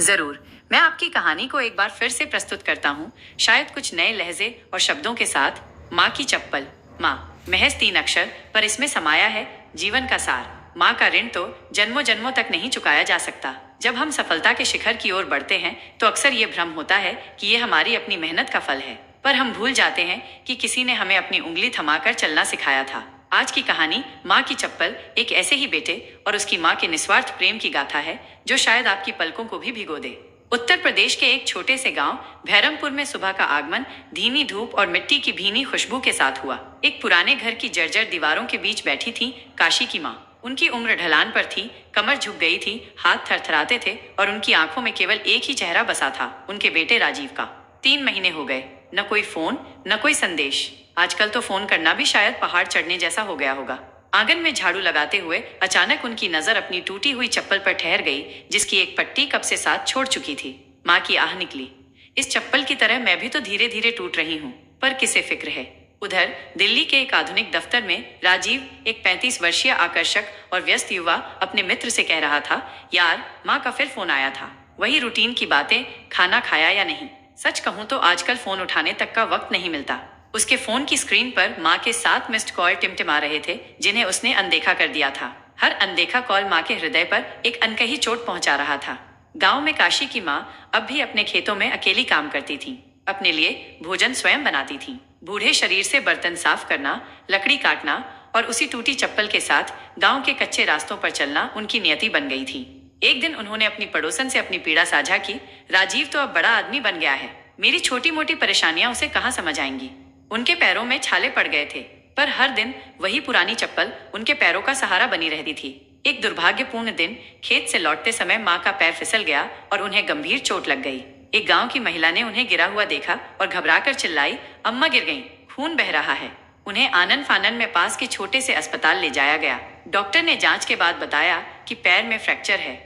जरूर, मैं आपकी कहानी को एक बार फिर से प्रस्तुत करता हूँ, शायद कुछ नए लहजे और शब्दों के साथ। माँ की चप्पल। माँ, महज 3 अक्षर, पर इसमें समाया है जीवन का सार। माँ का ऋण तो जन्मों जन्मों तक नहीं चुकाया जा सकता। जब हम सफलता के शिखर की ओर बढ़ते हैं तो अक्सर ये भ्रम होता है कि ये हमारी अपनी मेहनत का फल है, पर हम भूल जाते हैं कि किसी ने हमें अपनी उंगली थमाकर चलना सिखाया था। आज की कहानी माँ की चप्पल एक ऐसे ही बेटे और उसकी माँ के निस्वार्थ प्रेम की गाथा है जो शायद आपकी पलकों को भी भिगो दे। उत्तर प्रदेश के एक छोटे से गांव भैरमपुर में सुबह का आगमन धीमी धूप और मिट्टी की भीनी खुशबू के साथ हुआ। एक पुराने घर की जर्जर दीवारों के बीच बैठी थी काशी की माँ। उनकी उम्र ढलान पर थी, कमर झुक गई थी, हाथ थरथराते थे और उनकी आंखों में केवल एक ही चेहरा बसा था, उनके बेटे राजीव का। 3 महीने हो गए, न कोई फोन, न कोई संदेश। आजकल तो फोन करना भी शायद पहाड़ चढ़ने जैसा हो गया होगा। आंगन में झाड़ू लगाते हुए अचानक उनकी नजर अपनी टूटी हुई चप्पल पर ठहर गई, जिसकी एक पट्टी कब से साथ छोड़ चुकी थी। माँ की आह निकली, इस चप्पल की तरह मैं भी तो धीरे धीरे टूट रही हूँ, पर किसे फिक्र है। उधर दिल्ली के एक आधुनिक दफ्तर में राजीव, एक 35 वर्षीय आकर्षक और व्यस्त युवा, अपने मित्र से कह रहा था, यार, माँ का फिर फोन आया था। वही रूटीन की बातें, खाना खाया या नहीं। सच कहूं तो आजकल फोन उठाने तक का वक्त नहीं मिलता। उसके फोन की स्क्रीन पर माँ के 7 मिस्ड कॉल टिमटिमा रहे थे, जिन्हें उसने अनदेखा कर दिया था। हर अनदेखा कॉल माँ के हृदय पर एक अनकही चोट पहुंचा रहा था। गांव में काशी की माँ अब भी अपने खेतों में अकेली काम करती थी। अपने लिए भोजन स्वयं बनाती थी। बूढ़े शरीर से बर्तन साफ करना, लकड़ी काटना और उसी टूटी चप्पल के साथ गांव के कच्चे रास्तों पर चलना उनकी नियति बन गई थी। एक दिन उन्होंने अपनी पड़ोसन से अपनी पीड़ा साझा की। राजीव तो अब बड़ा आदमी बन गया है, मेरी छोटी मोटी परेशानियां उसे कहाँ समझ आएंगी। उनके पैरों में छाले पड़ गए थे, पर हर दिन वही पुरानी चप्पल उनके पैरों का सहारा बनी रहती थी। एक दुर्भाग्यपूर्ण दिन खेत से लौटते समय माँ का पैर फिसल गया और उन्हें गंभीर चोट लग गई। एक गांव की महिला ने उन्हें गिरा हुआ देखा और घबराकर चिल्लाई, अम्मा गिर गईं, खून बह रहा है। उन्हें आनन फानन में पास के छोटे से अस्पताल ले जाया गया। डॉक्टर ने जांच के बाद बताया कि पैर में फ्रैक्चर है।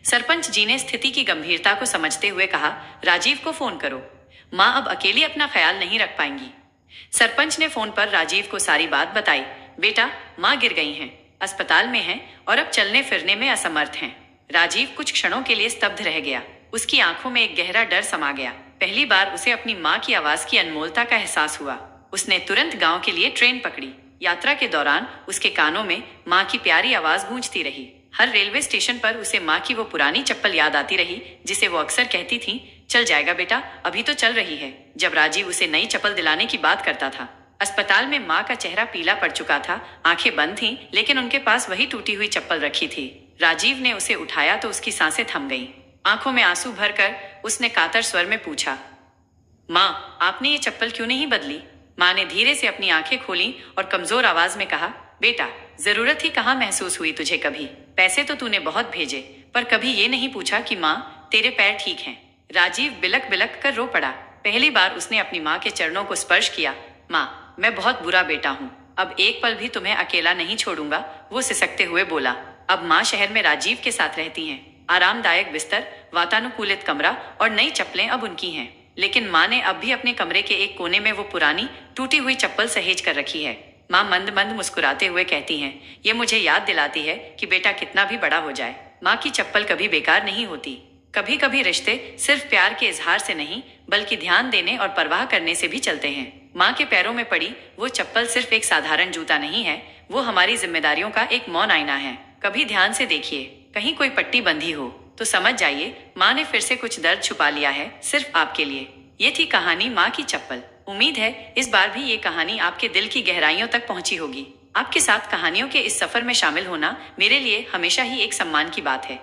सरपंच जी ने स्थिति की गंभीरता को समझते हुए कहा, राजीव को फोन करो, माँ अब अकेली अपना ख्याल नहीं रख पाएंगी। सरपंच ने फोन पर राजीव को सारी बात बताई। बेटा, माँ गिर गई हैं, अस्पताल में हैं और अब चलने फिरने में असमर्थ हैं। राजीव कुछ क्षणों के लिए स्तब्ध रह गया। उसकी आंखों में एक गहरा डर समा गया। पहली बार उसे अपनी माँ की आवाज की अनमोलता का एहसास हुआ। उसने तुरंत गांव के लिए ट्रेन पकड़ी। यात्रा के दौरान उसके कानों में माँ की प्यारी आवाज गूंजती रही। हर रेलवे स्टेशन पर उसे माँ की वो पुरानी चप्पल याद आती रही, जिसे वो अक्सर कहती थी, चल जाएगा बेटा, अभी तो चल रही है, जब राजीव उसे नई चप्पल दिलाने की बात करता था। अस्पताल में माँ का चेहरा पीला पड़ चुका था, आंखें बंद थीं, लेकिन उनके पास वही टूटी हुई चप्पल रखी थी। राजीव ने उसे उठाया तो उसकी सांसें थम गईं। आंखों में आंसू भरकर उसने कातर स्वर में पूछा, माँ, आपने ये चप्पल क्यों नहीं बदली? माँ ने धीरे से अपनी आंखें खोली और कमजोर आवाज में कहा, बेटा, जरूरत ही कहाँ महसूस हुई तुझे कभी। पैसे तो तूने बहुत भेजे, पर कभी ये नहीं पूछा कि माँ, तेरे पैर ठीक हैं। राजीव बिलक बिलक कर रो पड़ा। पहली बार उसने अपनी माँ के चरणों को स्पर्श किया। माँ, मैं बहुत बुरा बेटा हूँ, अब एक पल भी तुम्हें अकेला नहीं छोड़ूंगा, वो सिसकते हुए बोला। अब माँ शहर में राजीव के साथ रहती हैं। आरामदायक बिस्तर, वातानुकूलित कमरा और नई चप्पलें अब उनकी हैं। लेकिन माँ ने अब भी अपने कमरे के एक कोने में वो पुरानी टूटी हुई चप्पल सहेज कर रखी है। माँ मंद मंद मुस्कुराते हुए कहती हैं, ये मुझे याद दिलाती है कि बेटा कितना भी बड़ा हो जाए, माँ की चप्पल कभी बेकार नहीं होती। कभी कभी रिश्ते सिर्फ प्यार के इजहार से नहीं, बल्कि ध्यान देने और परवाह करने से भी चलते हैं। माँ के पैरों में पड़ी वो चप्पल सिर्फ एक साधारण जूता नहीं है, वो हमारी जिम्मेदारियों का एक मौन आईना है। कभी ध्यान से देखिए, कहीं कोई पट्टी बंधी हो तो समझ जाइए माँ ने फिर से कुछ दर्द छुपा लिया है, सिर्फ आपके लिए। ये थी कहानी माँ की चप्पल। उम्मीद है इस बार भी ये कहानी आपके दिल की गहराइयों तक पहुंची होगी। आपके साथ कहानियों के इस सफर में शामिल होना मेरे लिए हमेशा ही एक सम्मान की बात है।